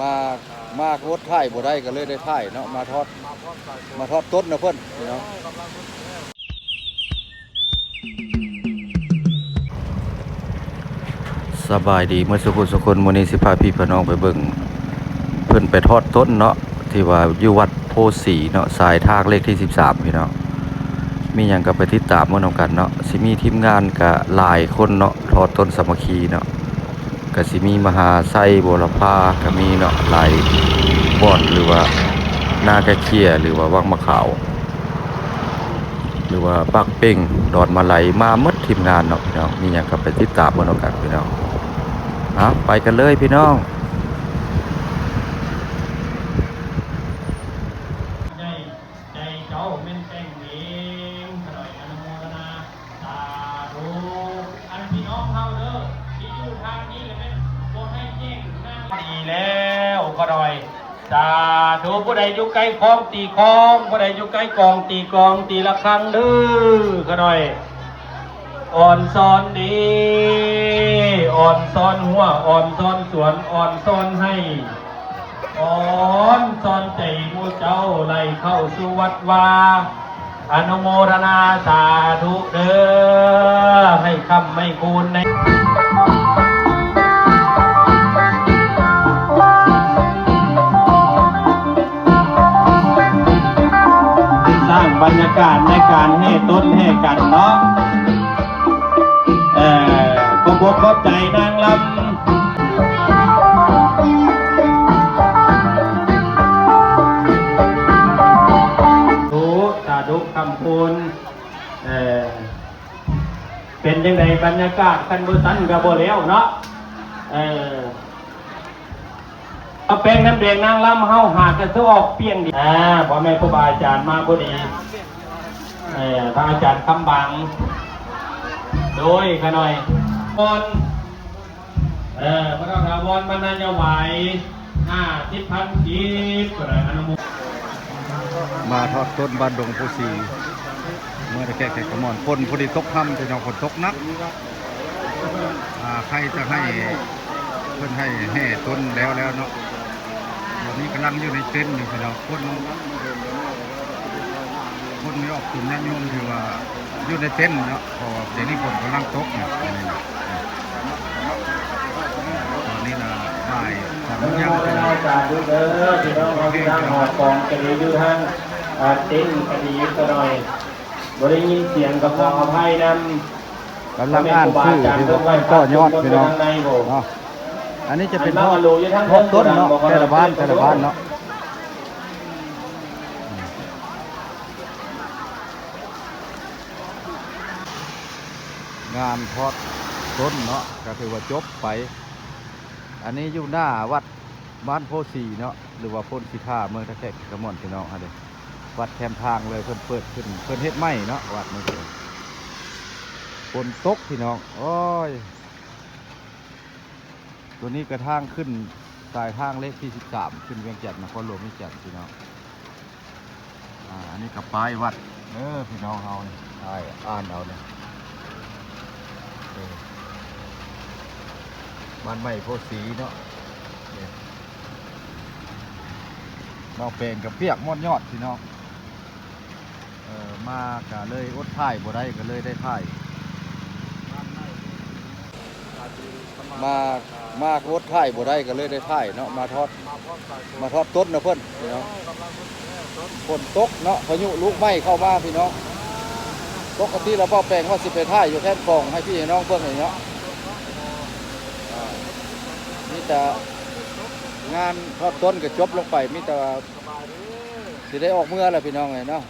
มามาโคตรถ่ายบ่ได้ก็เลยได้ถ่ายเนาะมาทอดต้นนะเพิ่นเนาะสบายดีเมื่อสุคนมื้อนี้สิพาพี่พี่น้องไปเบิ่งเพิ่นไปทอดต้นเนาะที่ว่าอยู่วัดโพสีเนาะสายทางเลขที่13พี่น้องมีหยังก็ไปติดตามมื้อนำกันเนาะสิมีทีมงานก็หลายคนเนาะทอดต้นสามัคคีเนาะก็สิมีมหาไส้โบรพาก็มีเนาะหลายบ่อนหรือว่านาแกเคียหรือว่าวังมะขาวหรือว่าปักเป้งดอนมาไหลมาหมดทีมงานเนาะพี่น้องมีหยังก็ไปติดตามมื้อนำกันพี่น้องไปกันเลยพี่น้องใจเจ้าเป็นแป้งเองขน่อยอนุโมทนาสาธุอันพี่น้องเฮาเด้อที่อยู่ทางนี้เลยแม่บ่ให้แจ้งหน้าดีแล้วขน่อยสาธุผู้ใดอยู่ใกล้คลองตีคลองผู้ใดอยู่ใกล้กองตีกองตีละครั้งเด้อขน่อยอ่อนซ้อนดีอ่อนซ้อนหัวอ่อนซ้อนสวนอ่อนซ้อนให้อ่อนซ้อนใจมูเจ้าไล่เข้าสู่วัดวาอนุโมทนาสาธุเด้อให้คำไม่คูณในสร้างบรรยากาศในการให้ต้นให้กันเนาะขอบใจนางลำสาธุคำพูนเป็นยังไงบรรยากาศกันบุษันกับโบเลี้ยวเนาะเอาแป้งน้ำแดงนางลำเฮาหากกระสู้ออกเปี้ยงดีพ่อแม่ครูบาอาจารย์มาพอดีพระอาจารย์คำบังโดยขน่อยคนพระราชาวรบรรณาไหว50,000 กีบก็ได้อนุโมทนามาทอดต้นบ้านดงโพสีเมื่อตะแก่กระหม่อมฝนพอดีตกค่ำพี่น้องฝนตกนักใครจะให้เพิ่นให้แห่ต้นแล้วเนาะวันนี้กำลังอยู่ในเต็นท์อยู่พี่น้องคนไม่ออกกลุ่มญาติโยมที่ว่าอยู่ในเต็นท์เนาะพอเดี๋ยวนี้ฝนกำลังตกเนี่ยตอนนี้นะบ่าย3 โมงพี่น้องสาธุเด้อพี่น้องเขาที่ทางหอดกองกระดิ่งอยู่ทางเต็นท์กระดิ่งก็หน่อยบ่ได้ยินเสียงกับขออภัยนำกำลังอ่านชื่อที่ว่าก็ยอดพี่น้องอันนี้จะเป็นทอดต้นเนาะแต่ละบ้านเนาะงานทอดต้นเนาะก็ถือว่าจบไปอันนี้อยู่หน้าวัดบ้านโพสีเนาะหรือว่าพ้นสิท่าเมืองตะแคกกระหม่อมพี่น้องอะไรวัดแคมทางเลยเพิ่นเปิดขึ้นเพิ่นเฮ็ดไม้เนาะวัดนี้ฝนตกพี่น้องโอ้ยตัวนี้กระทางขึ้นสายทางเลขที่13ขึ้นเวียงจันทน์นครหลวงเวียงจันทน์พี่น้องอันนี้กับป้ายวัดพี่น้องเฮานี่อ่านเอาเนี่ยบ้านใหม่โพสีเนาะเราเป็นกับเปียกม่อนยอดพี่น้องมากะเลยอดถ่ายบ่ได้ก็เลยได้ถ่ายมาอดถ่ายบ่ได้ก็เลยได้ถ่ายเนาะมาทอดต้นนะเพิ่นพี่น้องฝนตกเนาะพายุลูกไม้เข้ามาพี่น้องปกติเราเป้าแปลงว่าสิไปถ่ายอยู่แค่กองให้พี่น้องเพิ่นเนาะมีแต่งานทอดต้นก็จบลงไปมีแต่สิได้ออกเมื่อแหละพี่น้องไงเนาะ